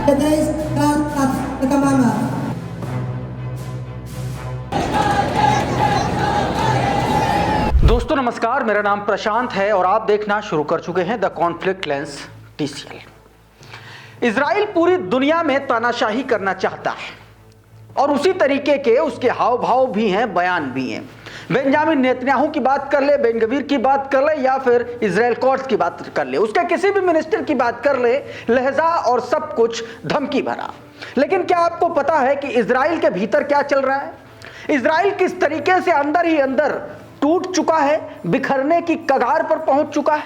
दोस्तों नमस्कार, मेरा नाम प्रशांत है और आप देखना शुरू कर चुके हैं the conflict lens TCL। Israel पूरी दुनिया में तानाशाही करना चाहता है और उसी तरीके के उसके हाव भाव भी हैं, बयान भी हैं। बेंजामिन नेतन्याहू की बात कर ले, बेन गवीर की बात कर ले या फिर इजराइल कोर्ट्स की बात कर ले, उसके किसी भी मिनिस्टर की बात कर ले, लहजा और सब कुछ धमकी भरा। लेकिन क्या आपको पता है कि इजराइल के भीतर क्या चल रहा है? इजराइल किस तरीके से अंदर ही अंदर टूट चुका है, बिखरने की कगार पर पहुंच चुका है?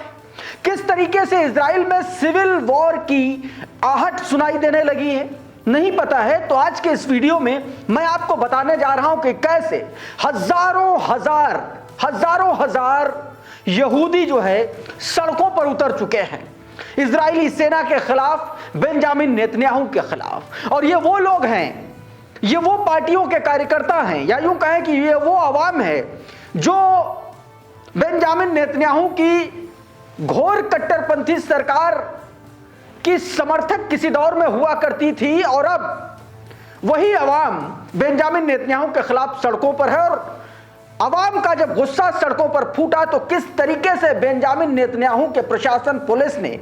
किस तरीके से इजराइल में सिविल वॉर की आहट सुनाई देने लगी है? नहीं पता है तो आज के इस वीडियो में मैं आपको बताने जा रहा हूं कि कैसे हजारों हजार यहूदी जो है सड़कों पर उतर चुके हैं इजरायली सेना के खिलाफ, बेंजामिन नेतन्याहू के खिलाफ। और ये वो लोग हैं, ये वो पार्टियों के कार्यकर्ता हैं, या यूं कहें कि ये वो आवाम है जो बेंजामिन नेतन्याहू की घोर कट्टरपंथी सरकार की समर्थक किसी दौर में हुआ करती थी, और अब वही आवाम बेंजामिन नेतन्याहू के खिलाफ सड़कों पर है। और आवाम का जब गुस्सा सड़कों पर फूटा तो किस तरीके से बेंजामिन नेतन्याहू के प्रशासन, पुलिस ने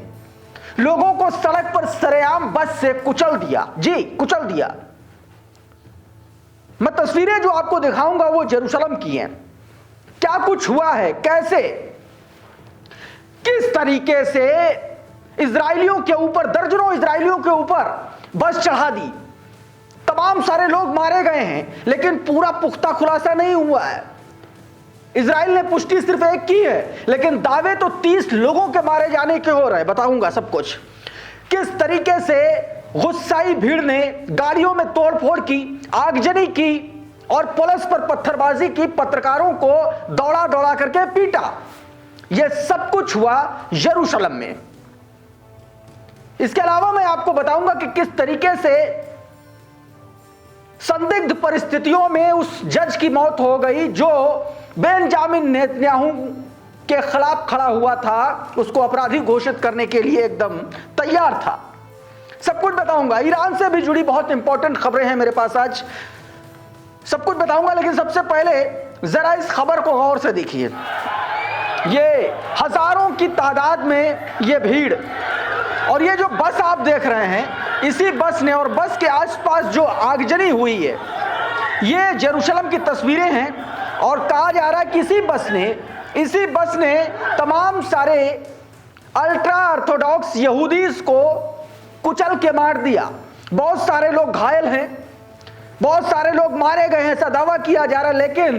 लोगों को सड़क पर सरेआम बस से कुचल दिया। जी, कुचल दिया। मैं तस्वीरें जो आपको दिखाऊंगा वो जेरूशलम की हैं। क्या कुछ हुआ है, कैसे किस तरीके से इजरायलियों के ऊपर, दर्जनों इजरायलियों के ऊपर बस चढ़ा दी, तमाम सारे लोग मारे गए हैं, लेकिन पूरा पुख्ता खुलासा नहीं हुआ है। इजराइल ने पुष्टि सिर्फ एक की है, लेकिन दावे तो 30 लोगों के मारे जाने के हो रहे। बताऊंगा सब कुछ। किस तरीके से गुस्साई भीड़ ने गाड़ियों में तोड़फोड़ की, आगजनी की और पुलिस पर पत्थरबाजी की, पत्रकारों को दौड़ा दौड़ा करके पीटा। यह सब कुछ हुआ यरूशलेम में। इसके अलावा मैं आपको बताऊंगा कि किस तरीके से संदिग्ध परिस्थितियों में उस जज की मौत हो गई जो बेंजामिन नेतन्याहू के खिलाफ खड़ा हुआ था, उसको अपराधी घोषित करने के लिए एकदम तैयार था। सब कुछ बताऊंगा। ईरान से भी जुड़ी बहुत इंपॉर्टेंट खबरें हैं मेरे पास आज, सब कुछ बताऊंगा। लेकिन सबसे पहले जरा इस खबर को गौर से देखिए। ये हजारों की तादाद में ये भीड़, और ये जो बस आप देख रहे हैं, इसी बस ने और बस के आसपास जो आगजनी हुई है, ये जेरूशलम की तस्वीरें हैं। और कहा जा रहा है कि इसी बस ने तमाम सारे अल्ट्रा ऑर्थोडॉक्स यहूदीज को कुचल के मार दिया। बहुत सारे लोग घायल हैं, बहुत सारे लोग मारे गए हैं, ऐसा दावा किया जा रहा है। लेकिन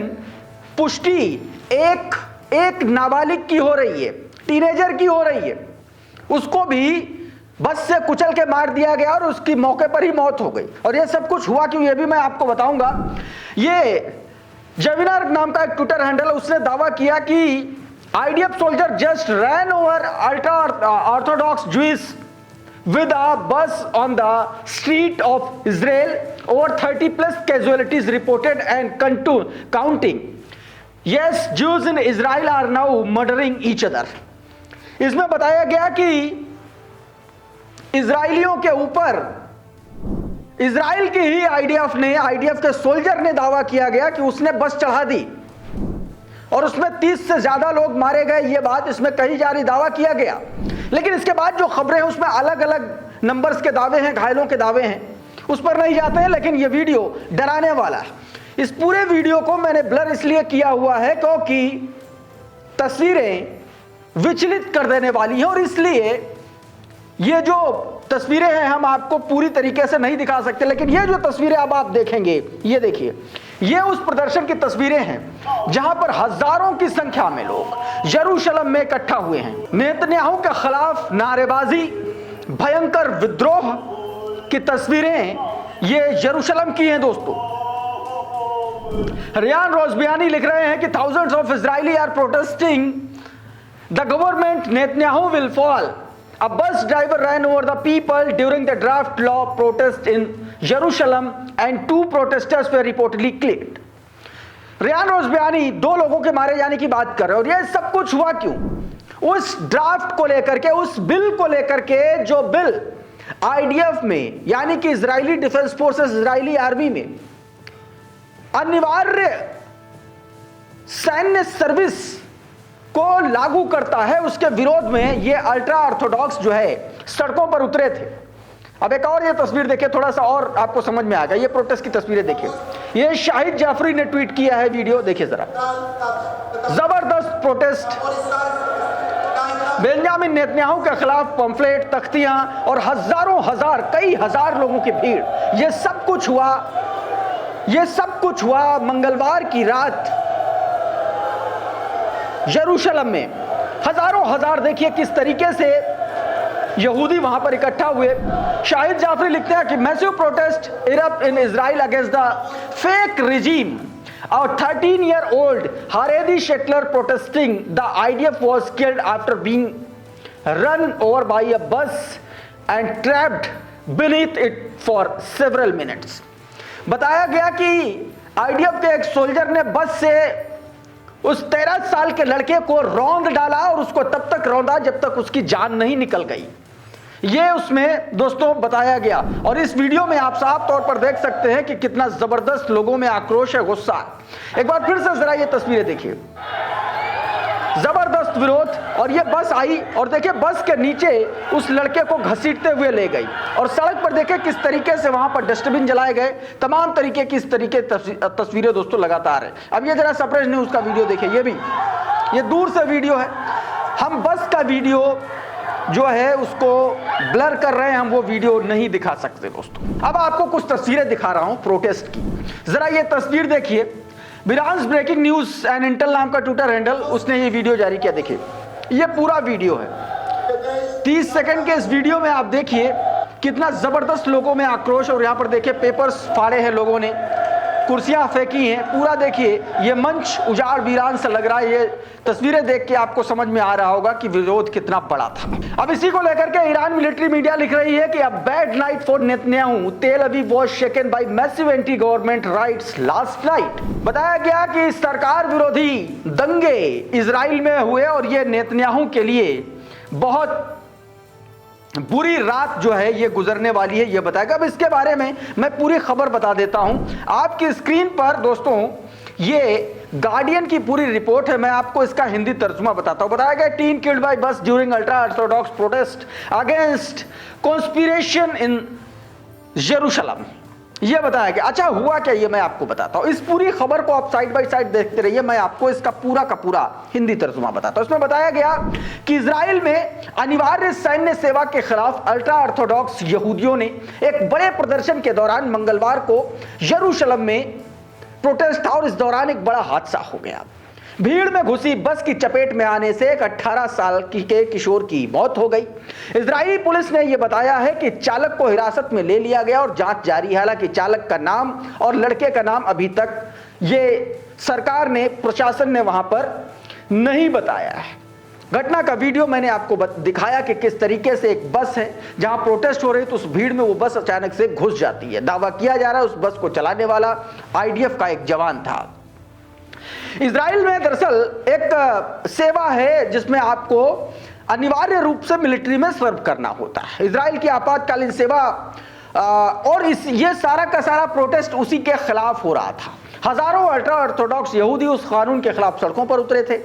पुष्टि एक नाबालिग की हो रही है, टीनेजर की हो रही है। उसको भी बस से कुचल के मार दिया गया और उसकी मौके पर ही मौत हो गई। और ये सब कुछ हुआ क्यों, ये भी मैं आपको बताऊंगा। ये जविनार नाम का एक ट्विटर हैंडल है, उसने दावा किया कि IDF soldier just ran over ultra Orthodox Jews with a bus on the street of Israel. Over 30 plus casualties reported and counting. Yes, Jews in Israel are now murdering each other. इसमें बताया गया कि इजरायलियों के ऊपर, Israel की ही IDF के soldier ने दावा किया गया कि उसने बस चढ़ा दी और उसमें 30 से ज्यादा लोग मारे गए। ये बात इसमें कही जा रही, दावा किया गया। लेकिन इसके बाद जो खबरें हैं उसमें अलग अलग नंबर्स के दावे हैं, घायलों के दावे हैं, उस पर नहीं जाते हैं। लेकिन ये वीडियो डराने वाला है। इस पूरे वीडियो को मैंने ब्लर इसलिए किया हुआ है क्योंकि तस्वीरें विचलित कर देने वाली हैं, और इसलिए ये जो तस्वीरें हैं हम आपको पूरी तरीके से नहीं दिखा सकते। लेकिन ये जो तस्वीरें अब आप देखेंगे, ये देखिए, ये उस प्रदर्शन की तस्वीरें हैं जहां पर हजारों की संख्या में लोग यरूशलेम में इकट्ठा हुए हैं। नेतन्याहू के खिलाफ नारेबाजी, भयंकर विद्रोह की तस्वीरें ये यरूशलेम की हैं दोस्तों। रियान रोजबियानी लिख रहे हैं कि thousands of Israeli are protesting the government Netanyahu will fall. A bus driver ran over the people during the draft law protest in Jerusalem and 2 protesters were reportedly killed. Riyan रोजबियानी 2 लोगों के मारे जाने की बात कर रहे हैं। और ये सब कुछ हुआ क्यों? उस ड्राफ्ट को लेकर के, उस बिल को लेकर के, जो बिल आईडीएफ में यानी कि Israeli defence forces, Israeli army में अनिवार्य सैन्य सर्विस को लागू करता है, उसके विरोध में ये अल्ट्रा ऑर्थोडॉक्स जो है सड़कों पर उतरे थे। अब एक और ये तस्वीर देखिए, थोड़ा सा और आपको समझ में आएगा। ये प्रोटेस्ट की तस्वीरें देखिए, ये शाहिद जाफरी ने ट्वीट किया है वीडियो, देखिए जरा। जबरदस्त प्रोटेस्ट, बेंजामिन नेतन्याहू के खिलाफ पंफलेट, तख्तियां और कई हजार लोगों की भीड़। ये सब कुछ हुआ मंगलवार की रात यरूशलेम में। हजार देखिए किस तरीके से यहूदी वहां पर इकट्ठा हुए। शाहिद जाफरी लिखते हैं कि massive protest erupt in Israel against the fake regime. A 13-year-old Haredi settler protesting the IDF was killed after being run over by a bus and trapped beneath it for several minutes। बताया गया कि IDF के एक soldier ने बस से उस 13 साल के लड़के को रौंद डाला और उसको तब तक रौंदा जब तक उसकी जान नहीं निकल गई। ये उसमें दोस्तों बताया गया। और इस वीडियो में आप साफ तौर पर देख सकते हैं कि कितना जबरदस्त लोगों में आक्रोश है, गुस्सा। एक बार फिर से जरा ये तस्वीरें देखिए, जबरदस्त विरोध। और ये बस आई और देखिए बस के नीचे उस लड़के को घसीटते हुए ले गई और सड़क पर देखिए किस तरीके से वहां पर डस्टबिन जलाए गए, तमाम तरीके की इस तरीके तस्वीरें दोस्तों लगातार है। अब ये जरा सप्रेस न्यूज का वीडियो देखिए, ये दूर से वीडियो है। हम बस का वीडियो जो है उसको ब्लर कर रहे हैं, हम वो वीडियो नहीं दिखा सकते दोस्तों। अब आपको कुछ तस्वीरें दिखा रहा हूं प्रोटेस्ट की। जरा ये तस्वीर देखिए, बिरांस ब्रेकिंग न्यूज एंड इंटेल नाम का ट्विटर हैंडल, उसने ये वीडियो जारी किया। देखिए ये पूरा वीडियो है, 30 सेकंड के इस वीडियो में आप देखिए कितना जबरदस्त लोगों में आक्रोश। और यहाँ पर देखिए पेपर्स फाड़े हैं लोगों ने, कुर्सियां फेंकी हैं, पूरा देखिए ये मंच उजाड़ वीरान से लग रहा है। ये तस्वीरें देख के आपको समझ में आ रहा होगा कि विरोध कितना बड़ा था। अब इसी को लेकर के ईरान मिलिट्री मीडिया लिख रही है कि a bad night for Netanyahu, Tel Aviv was shaken by massive anti government riots last night. बताया गया कि सरकार विरोधी दंगे इजराइल में हुए और ये नेतन्याहू के लिए बहुत बुरी रात जो है ये गुजरने वाली है, ये बताएगा। अब इसके बारे में मैं पूरी खबर बता देता हूं आपकी स्क्रीन पर दोस्तों। ये गार्डियन की पूरी रिपोर्ट है, मैं आपको इसका हिंदी तर्जुमा बताता हूं। बताया गया 10 killed by bus during ultra orthodox protest against conscription in Jerusalem, ये बताया गया। अच्छा हुआ क्या ये मैं आपको बताता हूं। इस पूरी खबर को आप साइड बाय साइड देखते रहिए, मैं आपको इसका पूरा का पूरा हिंदी तर्जुमा बताता हूं। इसमें बताया गया कि इजराइल में अनिवार्य सैन्य सेवा के खिलाफ अल्ट्रा ऑर्थोडॉक्स यहूदियों ने एक बड़े प्रदर्शन के दौरान मंगलवार को यरूशलेम में प्रोटेस्ट था और इस दौरान एक बड़ा हादसा हो गया। भीड़ में घुसी बस की चपेट में आने से एक 18 साल के किशोर की मौत हो गई। इजरायली पुलिस ने यह बताया है कि चालक को हिरासत में ले लिया गया और जांच जारी है। हालांकि चालक का नाम और लड़के का नाम अभी तक ये सरकार ने, प्रशासन ने वहां पर नहीं बताया है। घटना का वीडियो मैंने आपको दिखाया कि किस तरीके से एक बस है जहां प्रोटेस्ट हो रही, तो उस भीड़ में वो बस अचानक से घुस जाती है। दावा किया जा रहा है उस बस को चलाने वाला आईडीएफ का एक जवान था। इजराइल में दरअसल एक सेवा है जिसमें आपको अनिवार्य रूप से मिलिट्री में सर्व करना होता है, इजराइल की आपातकालीन सेवा। और ये सारा का सारा प्रोटेस्ट उसी के खिलाफ हो रहा था। हजारों अल्ट्रा ऑर्थोडॉक्स यहूदी उस कानून के खिलाफ सड़कों पर उतरे थे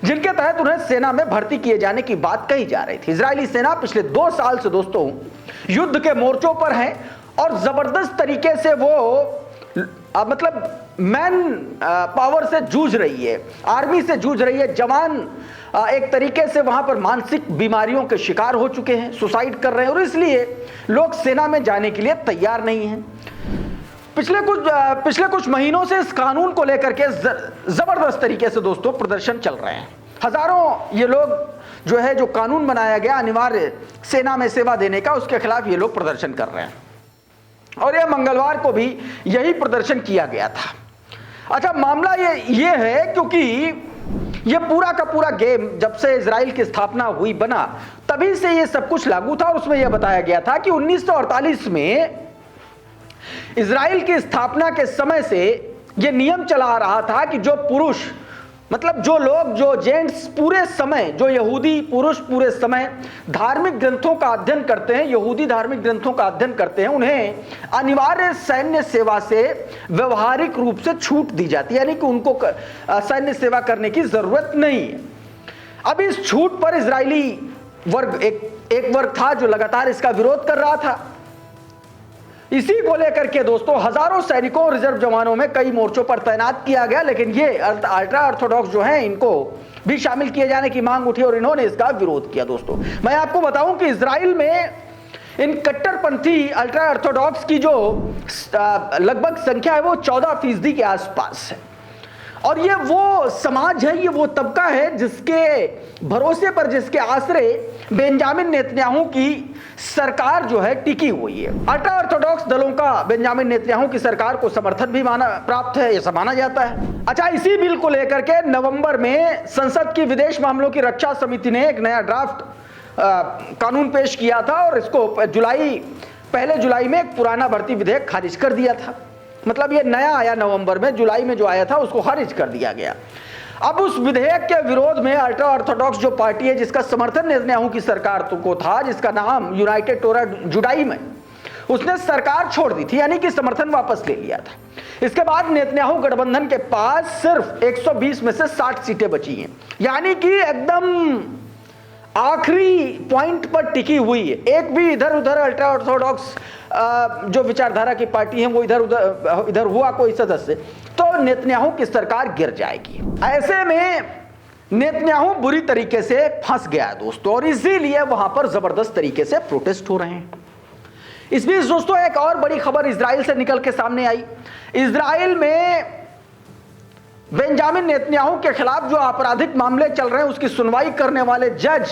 जिनके तहत उन्हें सेना में भर्ती किए जाने की बात कही जा रही थी। इजरायली सेना पिछले 2 साल से दोस्तों युद्ध के मोर्चों पर है और जबरदस्त तरीके से वो मतलब मैन पावर से जूझ रही है, आर्मी से जूझ रही है। जवान एक तरीके से वहां पर मानसिक बीमारियों के शिकार हो चुके हैं, सुसाइड कर रहे हैं और इसलिए लोग सेना में जाने के लिए तैयार नहीं हैं। पिछले कुछ महीनों से इस कानून को लेकर के जबरदस्त तरीके से दोस्तों प्रदर्शन चल रहे हैं। हजारों ये लोग जो है, जो कानून बनाया गया अनिवार्य सेना में सेवा देने का, उसके खिलाफ ये लोग प्रदर्शन कर रहे हैं और यह मंगलवार को भी यही प्रदर्शन किया गया था। अच्छा मामला ये है क्योंकि ये पूरा का पूरा गेम जब से इजराइल की स्थापना हुई बना तभी से ये सब कुछ लागू था और उसमें यह बताया गया था कि 1948 में इजराइल की स्थापना के समय से यह नियम चला आ रहा था कि जो पुरुष मतलब जो लोग, जो जेंट्स पूरे समय, जो यहूदी पुरुष पूरे समय धार्मिक ग्रंथों का अध्ययन करते हैं, यहूदी धार्मिक ग्रंथों का अध्ययन करते हैं, उन्हें अनिवार्य सैन्य सेवा से व्यवहारिक रूप से छूट दी जाती है, यानी कि उनको सैन्य सेवा करने की जरूरत नहीं है। अब इस छूट पर इजरायली वर्ग, एक वर्ग था जो लगातार इसका विरोध कर रहा था। इसी को लेकर के दोस्तों हजारों सैनिकों और रिजर्व जवानों में कई मोर्चों पर तैनात किया गया, लेकिन ये अल्ट्रा ऑर्थोडॉक्स जो हैं इनको भी शामिल किए जाने की मांग उठी और इन्होंने इसका विरोध किया। दोस्तों मैं आपको बताऊं कि इजराइल में इन कट्टरपंथी अल्ट्रा ऑर्थोडॉक्स की जो लगभग संख्या है वो 14% के आसपास है, और ये वो समाज है, ये वो तबका है जिसके भरोसे पर, जिसके आश्रय बेंजामिन नेतन्याहू की सरकार जो है टिकी हुई है। अल्ट्रा ऑर्थोडॉक्स दलों का बेंजामिन नेतन्याहू की सरकार को समर्थन भी प्राप्त है, ऐसा माना जाता है। अच्छा, इसी बिल को लेकर के नवंबर में संसद की विदेश मामलों की रक्षा समिति ने एक नया ड्राफ्ट कानून पेश किया था और इसको पहले जुलाई में एक पुराना भर्ती विधेयक खारिज कर दिया था। मतलब ये नया आया नवंबर में, जुलाई में जो आया था उसको खारिज कर दिया गया। अब उस विधेयक के विरोध में अल्ट्रा ऑर्थोडॉक्स जो पार्टी है जिसका समर्थन नेतन्याहू की सरकार को था, जिसका नाम यूनाइटेड टोरा जुडाइम है, उसने सरकार छोड़ दी थी, यानी कि समर्थन वापस ले लिया था। इसके बाद नेतन्याहू गठबंधन के पास सिर्फ 120 में से 60 सीटें बची हैं, यानी कि एकदम आखिरी पॉइंट पर टिकी हुई है। एक भी इधर उधर अल्ट्रा ऑर्थोडॉक्स जो विचारधारा की पार्टी है वो इधर हुआ कोई सदस्य, तो नेतन्याहू की सरकार गिर जाएगी। ऐसे में नेतन्याहू बुरी तरीके से फंस गया दोस्तों, और इसीलिए वहां पर जबरदस्त तरीके से प्रोटेस्ट हो रहे हैं। इस बीच दोस्तों एक और बड़ी खबर इजराइल से निकल के सामने आई। इजराइल में बेंजामिन नेतन्याहू के खिलाफ जो आपराधिक मामले चल रहे हैं उसकी सुनवाई करने वाले जज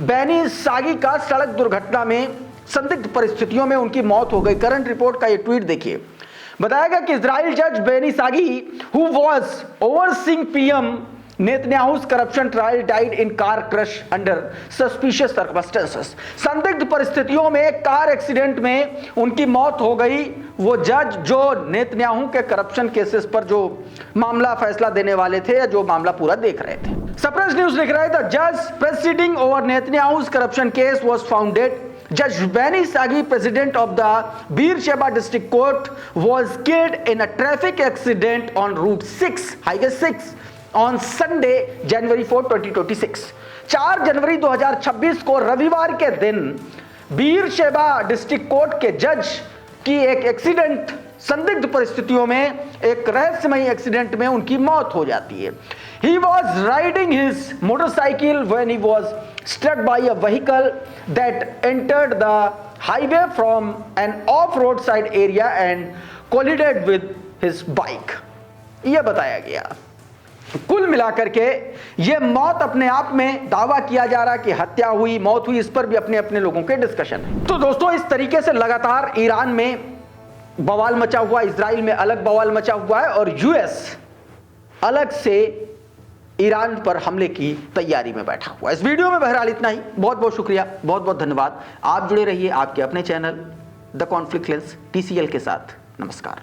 बेनी सागी का सड़क दुर्घटना में संदिग्ध परिस्थितियों में उनकी मौत हो गई। करंट रिपोर्ट का ये ट्वीट देखिए। बताया गया कि इजराइल जज Benny Sagi who was overseeing PM Netanyahu's corruption trial died in car crash under suspicious circumstances. संदिग्ध परिस्थितियों में कार एक्सीडेंट में उनकी मौत हो गई। वो जज जो नेतन्याहू के करप्शन केसेस पर जो मामला फैसला देने वाले थे या जो मामला पूरा देख रहे थे। सप्रेस न्यूज लिख रहा है, द जज presiding over Netanyahu's corruption case was founded. Judge Benny Sagi, president of the Beersheba District Court, was killed in a traffic accident on Route 6, Highway 6, on Sunday, January 4, 2026. 4 जनवरी 2026 को रविवार के दिन Beersheba district court के जज की एक accident, संदिग्ध परिस्थितियों में एक रहस्यमयी एक्सीडेंट में उनकी मौत हो जाती है। He was riding his motorcycle when he was struck by a vehicle that entered the highway from an off-road side area and collided with his bike. यह बताया गया। कुल मिलाकर के यह मौत अपने आप में दावा किया जा रहा कि हत्या हुई, मौत हुई, इस पर भी अपने अपने लोगों के डिस्कशन है। तो दोस्तों इस तरीके से लगातार ईरान में बवाल मचा हुआ, इजराइल में अलग बवाल मचा हुआ है और यूएस अलग से ईरान पर हमले की तैयारी में बैठा हुआ। इस वीडियो में बहरहाल इतना ही। बहुत बहुत शुक्रिया, बहुत बहुत धन्यवाद। आप जुड़े रहिए आपके अपने channel the conflict lens TCL के साथ। नमस्कार।